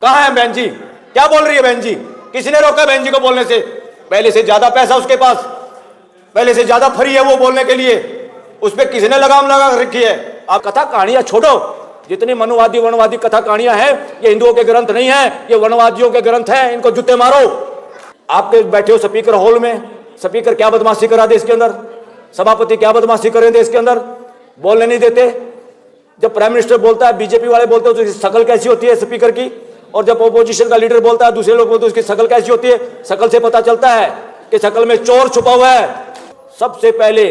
कहाँ है बहन जी? क्या बोल रही है बहन जी? किसने रोका बहन जी को बोलने से? पहले से ज्यादा पैसा उसके पास, पहले से ज्यादा फ्री है वो बोलने के लिए। उस पर किसने लगाम लगा रखी है? आप कथा कहानियां छोड़ो। जितनी मनुवादी वर्णवादी कथा कहानियां हैं, ये हिंदुओं के ग्रंथ नहीं है, ये वर्णवादियों के ग्रंथ हैं। इनको जूते मारो। आपके बैठे हो स्पीकर हॉल में, स्पीकर क्या बदमाशी करा देश के अंदर, सभापति क्या बदमाशी करें देश के अंदर, बोलने नहीं देते। जब प्राइम मिनिस्टर बोलता है, बीजेपी वाले बोलते हैं तो उसकी शकल कैसी होती है स्पीकर की, और जब ओपोजिशन का लीडर बोलता है, दूसरे लोग बोलते हैं उसकी शकल कैसी होती है। शकल से पता चलता है कि शकल में चोर छुपा हुआ है। सबसे पहले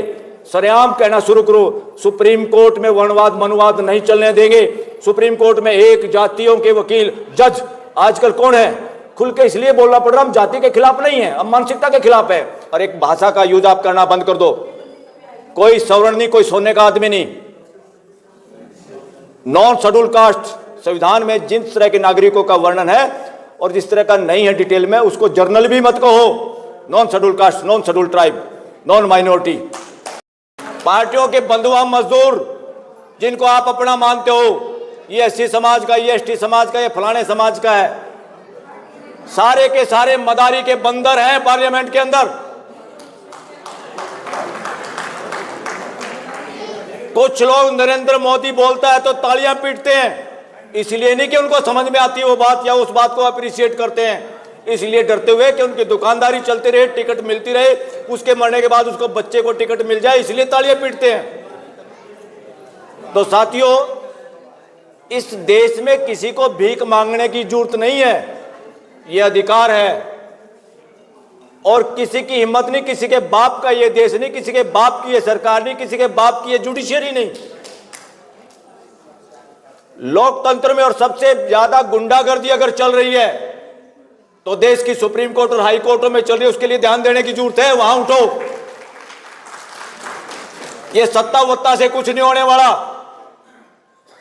सरेआम कहना शुरू करो, सुप्रीम कोर्ट में वर्णवाद मनुवाद नहीं चलने देंगे। सुप्रीम कोर्ट में एक जातियों के वकील जज आजकल कौन है? खुल के इसलिए बोलना पड़ रहा, हम जाति के खिलाफ नहीं है, हम मानसिकता के खिलाफ है। और एक भाषा का यूज आप करना बंद कर दो। कोई सवर्ण नहीं, कोई सोने का आदमी नहीं। नॉन शेड्यूल कास्ट संविधान में जिस तरह के नागरिकों का वर्णन है और जिस तरह का नहीं है डिटेल में, उसको जर्नल भी मत कहो। Non schedule caste, non schedule tribe, non minority. पार्टियों के बंधुआ मजदूर जिनको आप अपना मानते हो, ये एससी समाज का, ये एसटी समाज का, ये फलाने समाज का है, सारे के सारे मदारी के बंदर हैं पार्लियामेंट के अंदर। कुछ लोग नरेंद्र मोदी बोलता है तो तालियां पीटते हैं, इसलिए नहीं कि उनको समझ में आती है वो बात या उस बात को अप्रिशिएट करते हैं, इसलिए डरते हुए कि उनकी दुकानदारी चलती रहे, टिकट मिलती रहे, उसके मरने के बाद उसको बच्चे को टिकट मिल जाए, इसलिए तालियां पीटते हैं। तो साथियों, इस देश में किसी को भीख मांगने की जरूरत नहीं है, ये अधिकार है। और किसी की हिम्मत नहीं, किसी के बाप का ये देश नहीं, किसी के बाप की ये सरकार नहीं, किसी के बाप की ये जुडिशियरी नहीं। लोकतंत्र में और सबसे ज्यादा गुंडागर्दी अगर चल रही है तो देश की सुप्रीम कोर्ट और हाई कोर्टों में चल रही है, उसके लिए ध्यान देने की जरूरत है। वहां उठो। ये सत्ता वत्ता से कुछ नहीं होने वाला।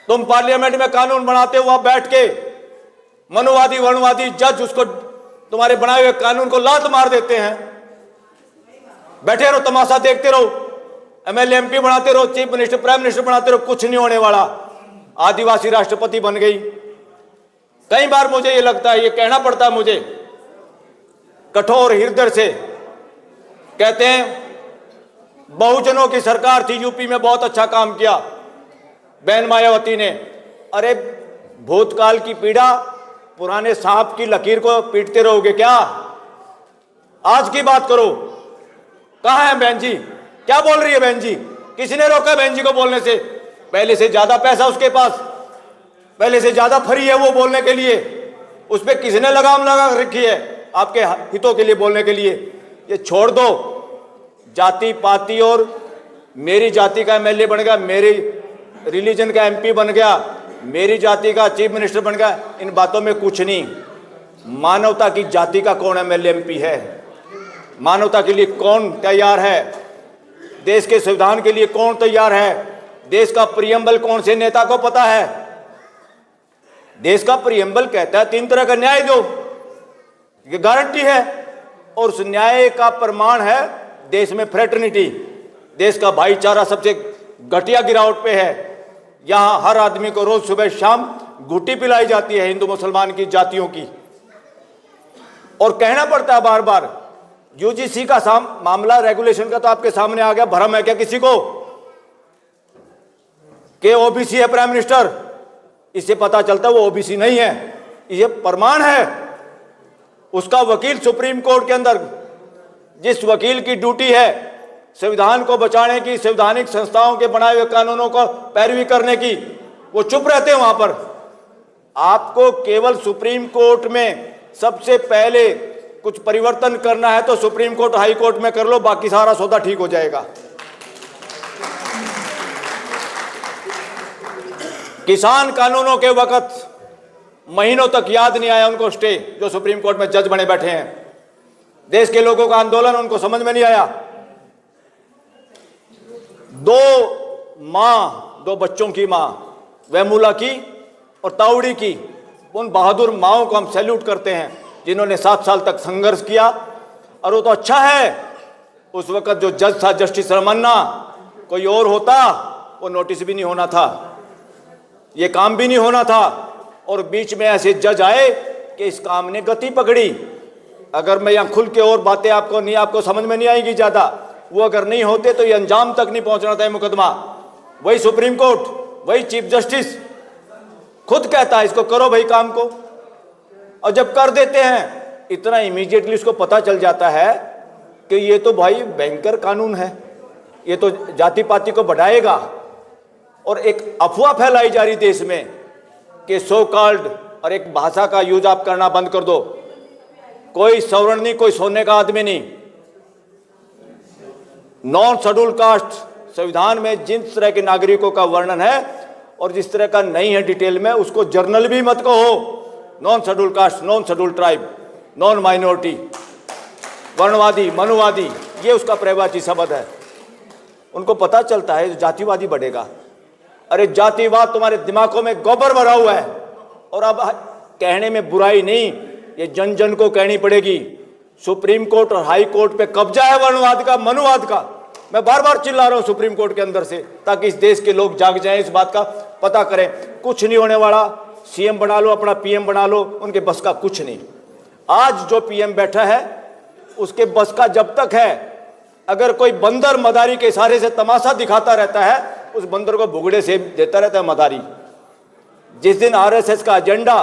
तुम पार्लियामेंट में कानून बनाते हो, वहां बैठ के मनुवादी वर्णवादी जज उसको तुम्हारे बनाए हुए कानून को लात मार देते हैं। बैठे रहो, तमाशा देखते रहो, एमएलए एमपी बनाते रहो, चीफ मिनिस्टर प्राइम मिनिस्टर बनाते रहो, कुछ नहीं होने वाला। आदिवासी राष्ट्रपति बन गई। कई बार मुझे ये लगता है, ये कहना पड़ता है मुझे, कठोर हृदय से कहते हैं बहुजनों की सरकार थी, यूपी में बहुत अच्छा काम किया बहन मायावती ने। अरे भूतकाल की पीड़ा, पुराने सांप की लकीर को पीटते रहोगे क्या? आज की बात करो। कहाँ है बहन जी? क्या बोल रही है बहन जी? किसने रोका बहन जी को बोलने से? पहले से ज्यादा पैसा उसके पास, पहले से ज्यादा फ्री है वो बोलने के लिए। उस पर किसने लगाम लगा रखी है आपके हितों के लिए बोलने के लिए? ये छोड़ दो। जाति पाति और मेरी जाति का एमएलए बन गया, मेरी रिलीजन का एमपी बन गया, मेरी जाति का चीफ मिनिस्टर बन गया, इन बातों में कुछ नहीं। मानवता की जाति का कौन एमएलए एमपी है? मानवता के लिए कौन तैयार है? देश के संविधान के लिए कौन तैयार है? देश का प्रियम्बल कौन से नेता को पता है? देश का प्रियम्बल कहता है 3 तरह का न्याय दो, ये गारंटी है। और उस न्याय का प्रमाण है देश में फ्रेटर्निटी। देश का भाईचारा सबसे घटिया गिरावट पे है। यहां हर आदमी को रोज सुबह शाम घुट्टी पिलाई जाती है हिंदू मुसलमान की जातियों की। और कहना पड़ता है बार बार, यूजीसी का मामला रेगुलेशन का तो आपके सामने आ गया। भरम है क्या किसी को कि ओबीसी है प्राइम मिनिस्टर? इससे पता चलता है वो ओबीसी नहीं है। ये प्रमाण है। उसका वकील सुप्रीम कोर्ट के अंदर, जिस वकील की ड्यूटी है संविधान को बचाने की, संवैधानिक संस्थाओं के बनाए हुए कानूनों को पैरवी करने की, वो चुप रहते हैं वहां पर। आपको केवल सुप्रीम कोर्ट में सबसे पहले कुछ परिवर्तन करना है तो सुप्रीम कोर्ट हाई कोर्ट में कर लो, बाकी सारा सौदा ठीक हो जाएगा। किसान कानूनों के वक्त महीनों तक याद नहीं आया उनको स्टे, जो सुप्रीम कोर्ट में जज बने बैठे हैं। देश के लोगों का आंदोलन उनको समझ में नहीं आया। 2 माँ, 2 बच्चों की माँ, वेमुला की और तावड़ी की, उन बहादुर माओं को हम सैल्यूट करते हैं जिन्होंने 7 साल तक संघर्ष किया। और वो तो अच्छा है, उस वक्त जो जज था जस्टिस रमन्ना, कोई और होता वो नोटिस भी नहीं होना था, ये काम भी नहीं होना था। और बीच में ऐसे जज आए कि इस काम ने गति पकड़ी। अगर मैं यहाँ खुल के और बातें आपको समझ में नहीं आएगी ज़्यादा, वो अगर नहीं होते तो ये अंजाम तक नहीं पहुंचना था मुकदमा। वही सुप्रीम कोर्ट, वही चीफ जस्टिस खुद कहता है इसको करो भाई काम को, और जब कर देते हैं इतना इमीडिएटली उसको पता चल जाता है कि ये तो भाई भयंकर कानून है, ये तो जाति पाति को बढ़ाएगा। और एक अफवाह फैलाई जा रही देश में कि सो कॉल्ड, और एक भाषा का यूज आप करना बंद कर दो, कोई सवर्ण नहीं, कोई सोने का आदमी नहीं। नॉन शेड्यूल कास्ट संविधान में जिस तरह के नागरिकों का वर्णन है और जिस तरह का नहीं है डिटेल में, उसको जर्नल भी मत कहो। Non schedule caste, non schedule tribe, non minority, वर्णवादी, मनुवादी, ये उसका पर्यायवाची शब्द है। उनको पता चलता है जातिवादी बढ़ेगा। अरे जातिवाद तुम्हारे दिमागों में गोबर भरा हुआ है, और अब कहने में बुराई नहीं, ये जन जन को कहनी पड़ेगी। सुप्रीम कोर्ट और हाई कोर्ट पे कब्जा है वर्णवाद का, मनुवाद का। मैं बार बार चिल्ला रहा हूं सुप्रीम कोर्ट के अंदर से, ताकि इस देश के लोग जाग जाएं, इस बात का पता करें। कुछ नहीं होने वाला, सीएम बना लो, अपना पीएम बना लो, उनके बस का कुछ नहीं। आज जो पीएम बैठा है उसके बस का जब तक है, अगर कोई बंदर मदारी के इशारे से तमाशा दिखाता रहता है, उस बंदर को भुगड़े से देता रहता है मदारी। जिस दिन आरएसएस का एजेंडा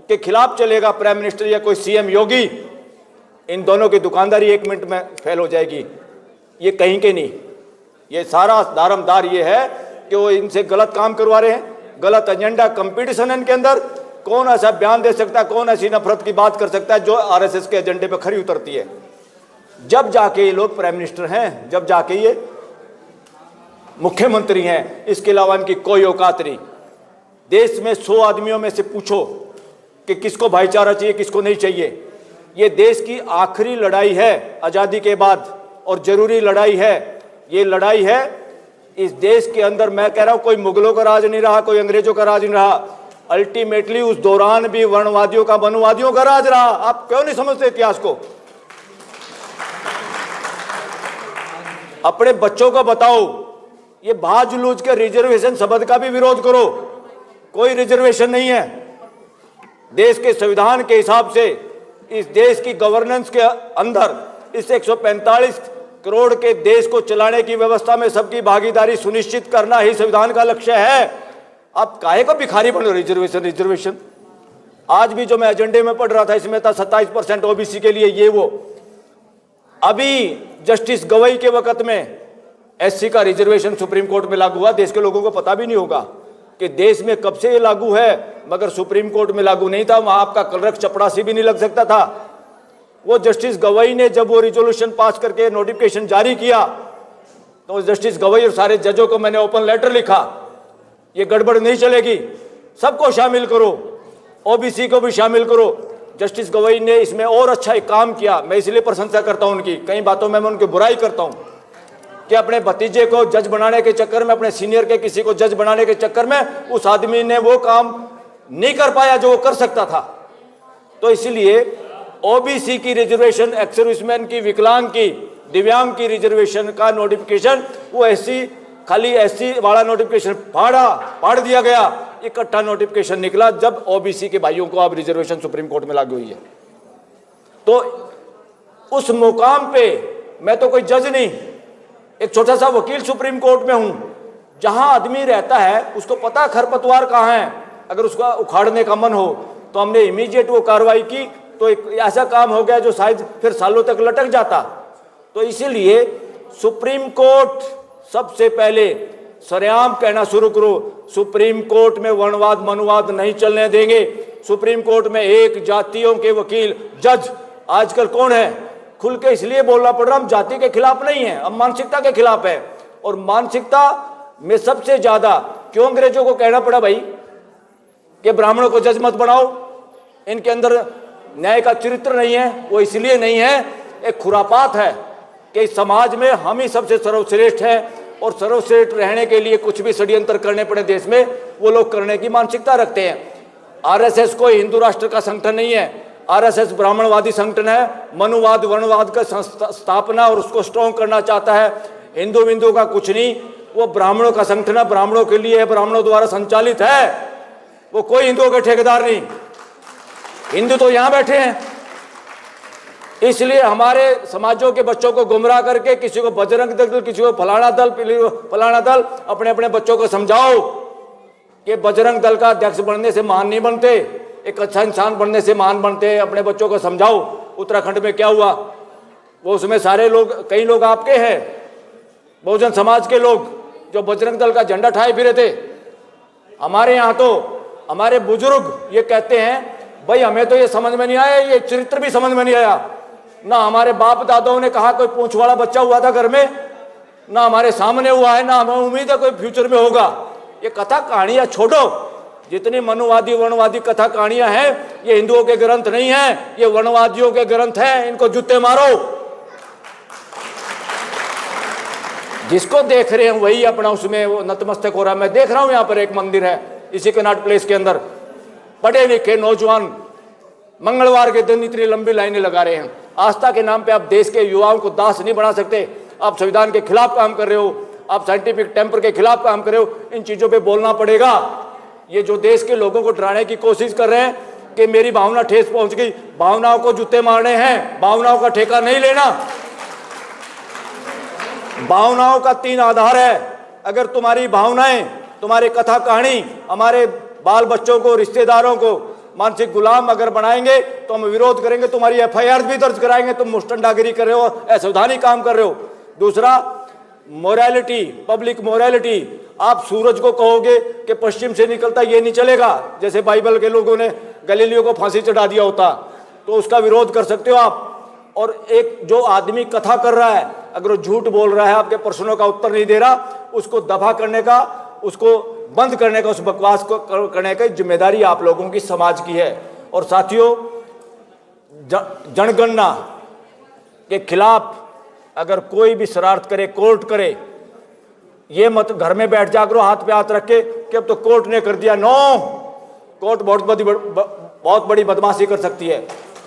के खिलाफ चलेगा प्राइम मिनिस्टर या कोई सीएम योगी, इन दोनों की दुकानदारी 1 मिनट में फेल हो जाएगी। ये कहीं के नहीं, ये सारा दारमदार ये है कि वो इनसे गलत काम करवा रहे हैं, गलत एजेंडा, कंपटीशन इनके अंदर। कौन ऐसा बयान दे सकता है, कौन ऐसी नफरत की बात कर सकता है जो आरएसएस के एजेंडे पे खरी उतरती है? जब जाके ये लोग प्राइम मिनिस्टर हैं, जब जाके ये मुख्यमंत्री हैं, इसके अलावा इनकी कोई औकात नहीं। देश में 100 आदमियों में से पूछो कि किसको भाईचारा चाहिए, किसको नहीं चाहिए। ये देश की आखिरी लड़ाई है आज़ादी के बाद, और जरूरी लड़ाई है। ये लड़ाई है इस देश के अंदर। मैं कह रहा हूं कोई मुगलों का राज नहीं रहा, कोई अंग्रेजों का राज नहीं रहा। अल्टीमेटली उस दौरान भी वर्णवादियों का, मनुवादियों का राज रहा। आप क्यों नहीं समझते इतिहास को? अपने बच्चों को बताओ, ये भाजुलूज के रिजर्वेशन शब्द का भी विरोध करो। कोई रिजर्वेशन नहीं है। देश के संविधान के हिसाब से इस देश की गवर्नेंस के अंदर इस 145 करोड़ के देश को चलाने की व्यवस्था में सबकी भागीदारी सुनिश्चित करना ही संविधान का लक्ष्य है। आप काहे को भिखारी बनो? रिजर्वेशन आज भी जो मैं एजेंडे में पढ़ रहा था, इसमें था 27% ओबीसी के लिए, ये वो। अभी जस्टिस गवई के वक्त में एससी का रिजर्वेशन सुप्रीम कोर्ट में लागू हुआ। देश के लोगों को पता भी नहीं होगा कि देश में कब से ये लागू है, मगर सुप्रीम कोर्ट में लागू नहीं था। वहां आपका कलरक चपड़ासी भी नहीं लग सकता था। वो जस्टिस गवई ने जब वो रिजोल्यूशन पास करके नोटिफिकेशन जारी किया, तो जस्टिस गवई और सारे जजों को मैंने ओपन लेटर लिखा, ये गड़बड़ नहीं चलेगी, सबको शामिल करो, ओबीसी को भी शामिल करो। जस्टिस गवई ने इसमें और अच्छा एक काम किया। मैं इसलिए प्रशंसा करता हूं उनकी। कई बातों में मैं उनकी बुराई करता हूं कि अपने भतीजे को जज बनाने के चक्कर में, अपने सीनियर के किसी को जज बनाने के चक्कर में उस आदमी ने वो काम नहीं कर पाया जो वो कर सकता था। तो इसलिए ओबीसी की रिजर्वेशन, एक्स सर्विसमैन की, विकलांग की, दिव्यांग की रिजर्वेशन का नोटिफिकेशन, वो एससी, खाली एससी वाला नोटिफिकेशन फाड़ दिया गया। इकट्ठा नोटिफिकेशन निकला जब ओबीसी के भाइयों को अब रिजर्वेशन सुप्रीम कोर्ट में लागू हुई है। तो उस मुकाम पे मैं तो कोई जज नहीं, एक छोटा सा वकील सुप्रीम कोर्ट में हूं। जहां आदमी रहता है उसको पता खरपतवार कहाँ है, अगर उसका उखाड़ने का मन हो तो हमने इमीडिएट वो कार्रवाई की, तो एक ऐसा काम हो गया जो शायद फिर सालों तक लटक जाता। तो इसीलिए सुप्रीम कोर्ट सबसे पहले सरेआम कहना शुरू करो, सुप्रीम कोर्ट में वर्णवाद मनुवाद नहीं चलने देंगे। सुप्रीम कोर्ट में एक जातियों के वकील, जज आजकल कौन है? खुल के इसलिए बोलना पड़ रहा, हम जाति के खिलाफ नहीं है, हम मानसिकता के खिलाफ है। और मानसिकता में सबसे ज्यादा क्यों अंग्रेजों को कहना पड़ा भाई कि ब्राह्मणों को जज मत बनाओ, इनके अंदर न्याय का चरित्र नहीं है? वो इसलिए नहीं है, एक खुरापात है कि समाज में हम ही सबसे सर्वश्रेष्ठ हैं, और सर्वश्रेष्ठ रहने के लिए कुछ भी षड्यंत्र करने पड़े देश में, वो लोग करने की मानसिकता रखते हैं। आरएसएस कोई हिंदू राष्ट्र का संगठन नहीं है, आरएसएस ब्राह्मणवादी संगठन है। मनुवाद वर्णवाद का स्थापना और उसको स्ट्रॉन्ग करना चाहता है। हिंदू विंदू का कुछ नहीं, वो ब्राह्मणों का संगठन है, ब्राह्मणों के लिए है, ब्राह्मणों द्वारा संचालित है। वो कोई हिंदुओं के ठेकेदार नहीं, हिंदू तो यहां बैठे हैं। इसलिए हमारे समाजों के बच्चों को गुमराह करके किसी को बजरंग दल, किसी को फलाना दल, फलाना दल, अपने अपने बच्चों को समझाओ कि बजरंग दल का अध्यक्ष बनने से महान नहीं बनते, एक अच्छा इंसान बनने से महान बनते हैं। अपने बच्चों को समझाओ। उत्तराखंड में क्या हुआ, वो उसमें सारे लोग, कई लोग आपके हैं, बहुजन समाज के लोग जो बजरंग दल का झंडा ठाए फिरे थे। हमारे यहाँ तो हमारे बुजुर्ग ये कहते हैं, भाई हमें तो ये समझ में नहीं आया, ये चरित्र भी समझ में नहीं आया। ना हमारे बाप दादाओं ने कहा कोई पूंछ वाला बच्चा हुआ था घर में, ना हमारे सामने हुआ है, ना हमें उम्मीद है कोई फ्यूचर में होगा। ये कथा कहानियां छोड़ो, जितनी मनुवादी वर्णवादी कथा कहानियां हैं, ये हिंदुओं के ग्रंथ नहीं है, ये वर्णवादियों के ग्रंथ हैं। इनको जूते मारो। जिसको देख रहे हैं वही अपना उसमें वो नतमस्तक हो रहा है। मैं देख रहा हूं यहाँ पर एक मंदिर है इसी कनॉट प्लेस के अंदर, पढ़े लिखे नौजवान मंगलवार के दिन इतनी लंबी लाइनें लगा रहे हैं। आस्था के नाम पे आप देश के युवाओं को दास नहीं बना सकते। आप संविधान के खिलाफ काम कर रहे हो, आप साइंटिफिक टेम्पर के खिलाफ काम कर रहे हो। इन चीजों पे बोलना पड़ेगा। ये जो देश के लोगों को डराने की कोशिश कर रहे हैं कि मेरी भावना ठेस पहुंच गई, भावनाओं को जूते मारने हैं, भावनाओं का ठेका नहीं लेना। भावनाओं का 3 आधार है। अगर तुम्हारी भावनाएं, तुम्हारी कथा कहानी हमारे बाल बच्चों को, रिश्तेदारों को मानसिक गुलाम अगर बनाएंगे तो हम विरोध करेंगे, तुम्हारी FIR भी दर्ज कराएंगे, तुम मुस्टंडागिरी कर रहे हो, असंवैधानिक काम कर रहे हो। दूसरा, मोरालिटी, पब्लिक मोरालिटी। आप सूरज को कहोगे कि पश्चिम से निकलता, ये नहीं चलेगा। जैसे बाइबल के लोगों ने गलीलियो को फांसी चढ़ा दिया होता, तो उसका विरोध कर सकते हो आप। और एक जो आदमी कथा कर रहा है, अगर वो झूठ बोल रहा है, आपके प्रश्नों का उत्तर नहीं दे रहा, उसको दफा करने का, उसको बंद करने का, उस बकवास को करने की जिम्मेदारी आप लोगों की, समाज की है। और साथियों, जनगणना के खिलाफ अगर कोई भी शरारत करे, कोर्ट करे, ये मत घर में बैठ जा करो हाथ पे हाथ रख के कि अब तो कोर्ट ने कर दिया। नो, कोर्ट बहुत बड़ी बदमाशी कर सकती है।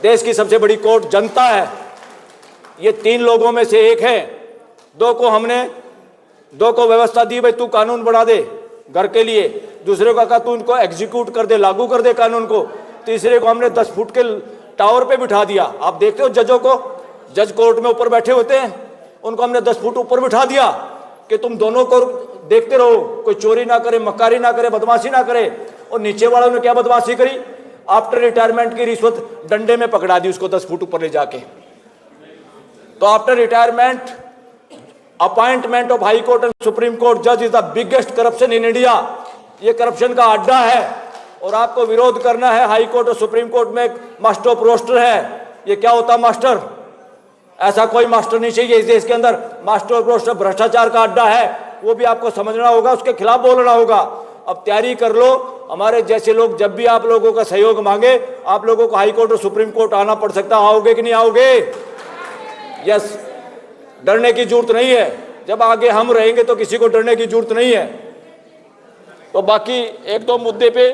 देश की सबसे बड़ी कोर्ट जनता है। ये 3 लोगों में से एक है। 2 को व्यवस्था दी, भाई तू कानून बना दे घर के लिए। दूसरे को कहा तू इनको एग्जीक्यूट कर दे, लागू कर दे कानून को। तीसरे को हमने 10 फुट के टावर पे बिठा दिया। आप देखते हो जजों को, जज कोर्ट में ऊपर बैठे होते हैं, उनको हमने 10 फुट ऊपर बिठा दिया कि तुम दोनों को देखते रहो, कोई चोरी ना करे, मक्कारी ना करे, बदमाशी ना करे। और नीचे वालों ने क्या बदमाशी करी, आफ्टर रिटायरमेंट की रिश्वत डंडे में पकड़ा दी उसको 10 फुट ऊपर ले जाके। तो after retirement appointment of high court and supreme court जज is the biggest corruption in India. ये करप्शन का अड्डा है और आपको विरोध करना है। हाई कोर्ट और सुप्रीम कोर्ट में एक मास्टर ऑफ रोस्टर है। ये क्या होता मास्टर? ऐसा कोई मास्टर नहीं चाहिए इस देश के अंदर। मास्टर ऑफ रोस्टर भ्रष्टाचार का अड्डा है, वो भी आपको समझना होगा, उसके खिलाफ बोलना होगा। अब तैयारी कर लो। हमारे जैसे लोग जब भी आप लोगों का सहयोग मांगे, आप लोगों को हाई कोर्ट और सुप्रीम कोर्ट आना पड़ सकता। आओगे कि नहीं आओगे? यस, डरने की जरूरत नहीं है। जब आगे हम रहेंगे तो किसी को डरने की जरूरत नहीं है। तो बाकी 1-2 मुद्दे पे,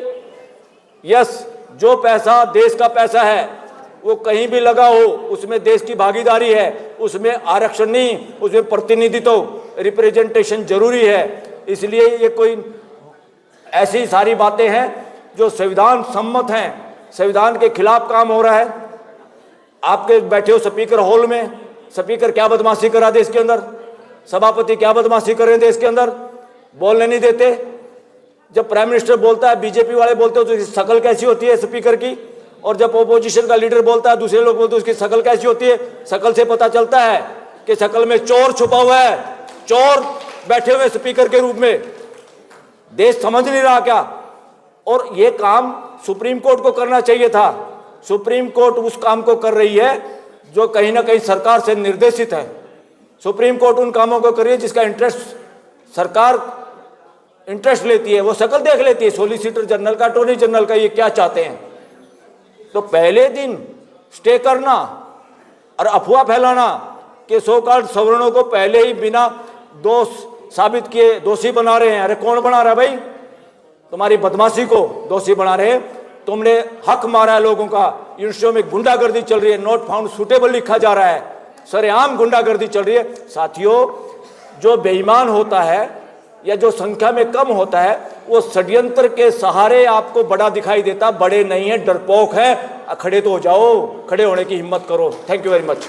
यस, जो पैसा देश का पैसा है वो कहीं भी लगा हो, उसमें देश की भागीदारी है, उसमें आरक्षण नहीं, उसमें प्रतिनिधित्व, रिप्रेजेंटेशन जरूरी है। इसलिए ये कोई ऐसी सारी बातें हैं जो संविधान सम्मत हैं, संविधान के खिलाफ काम हो रहा है। आपके बैठे हो स्पीकर हॉल में, स्पीकर क्या बदमाशी करा देश के अंदर, सभापति क्या बदमाशी कर रहे हैं देश के अंदर, बोलने नहीं देते। जब प्राइम मिनिस्टर बोलता है, बीजेपी वाले बोलते हो तो उसकी शक्ल कैसी होती है स्पीकर की, और जब ओपोजिशन का लीडर बोलता है, दूसरे लोग बोलते हैं उसकी शक्ल कैसी होती है। शक्ल से पता चलता है कि शक्ल में चोर छुपा हुआ है, चोर बैठे हुए स्पीकर के रूप में। देश समझ नहीं रहा क्या? और ये काम सुप्रीम कोर्ट को करना चाहिए था। सुप्रीम कोर्ट उस काम को कर रही है जो कहीं ना कहीं सरकार से निर्देशित है। सुप्रीम कोर्ट उन कामों को कर रही है जिसका इंटरेस्ट सरकार इंटरेस्ट लेती है, वो शक्ल देख लेती है, सॉलिसिटर जनरल का, अटॉर्नी जनरल का, ये क्या चाहते हैं। तो पहले दिन स्टे करना और अफवाह फैलाना कि सो कॉल्ड सवर्णों को पहले ही बिना दोष साबित किए दोषी बना रहे हैं। अरे कौन बना रहा है भाई? तुम्हारी बदमाशी को दोषी बना रहे हैं। तुमने हक मारा है लोगों का। यूनिवर्सिटियों में गुंडागर्दी चल रही है, नॉट फाउंड सुटेबल लिखा जा रहा है, सरेआम गुंडागर्दी चल रही है। साथियों, जो बेईमान होता है या जो संख्या में कम होता है वो षड्यंत्र के सहारे आपको बड़ा दिखाई देता। बड़े नहीं है, डरपोक है। खड़े तो हो जाओ, खड़े होने की हिम्मत करो। Thank you very much.